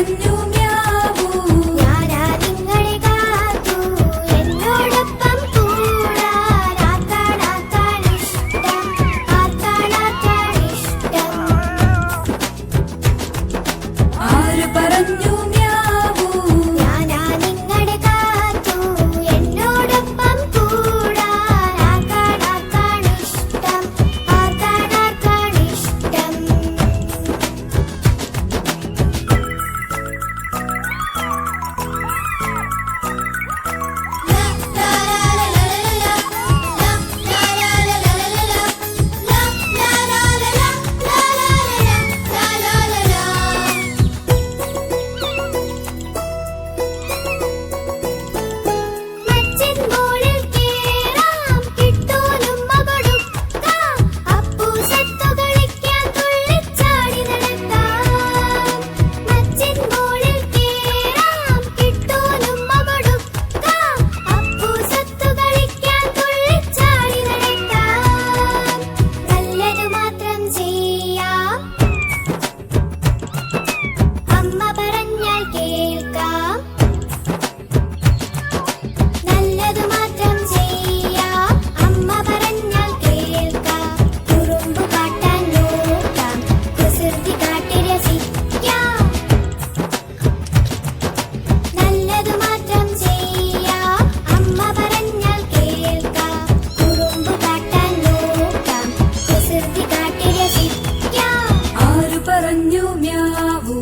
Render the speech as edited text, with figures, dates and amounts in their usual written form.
പറഞ്ഞു മ്യാവൂ. ഞാനാ നിങ്ങളെ കാത്തു എന്നോടൊപ്പം കൂടാൻ. ആർക്കാണിഷ്ടം, ആർക്കാണിഷ്ടം. ആര് പറഞ്ഞു മ്യാവൂ. ഞാനാ നിങ്ങളെ കാത്തു എന്നോടൊപ്പം കൂടാൻ. ആർക്കാണിഷ്ടം, ആർക്കാണിഷ്ടം. മച്ചിൻ മോളിൽ കേറാം, കിട്ടൂനുമ്മ കൊടുക്കാം. അപ്പൂസത്തു കളിക്കാൻ തുള്ളിച്ചാടി നടക്കാം. മച്ചിൻ മോളിൽ കേറാം, കിട്ടൂനുമ്മ കൊടുക്കാം. അപ്പൂസത്തു കളിക്കാൻ തുള്ളിച്ചാടി നടക്കാം. നല്ലതു മാത്രം ചെയ്യാം, അമ്മ പറഞ്ഞാൽ കേൾക്കാം. നല്ലതു മാത്രം ചെയ്യാം, അമ്മ പറഞ്ഞാൽ കേൾക്കാം. കുറുമ്പ് കാട്ടാൻ നോക്കാം, കുസൃതി കാട്ടി രസിക്കാം. നല്ലതു മാത്രം ചെയ്യാം, അമ്മ പറഞ്ഞാൽ കേൾക്കാം. കുറുമ്പ് കാട്ടാൻ നോക്കാം, കുസൃതി കാട്ടി രസിക്കാം. ആര് പറഞ്ഞു മ്യാവൂ.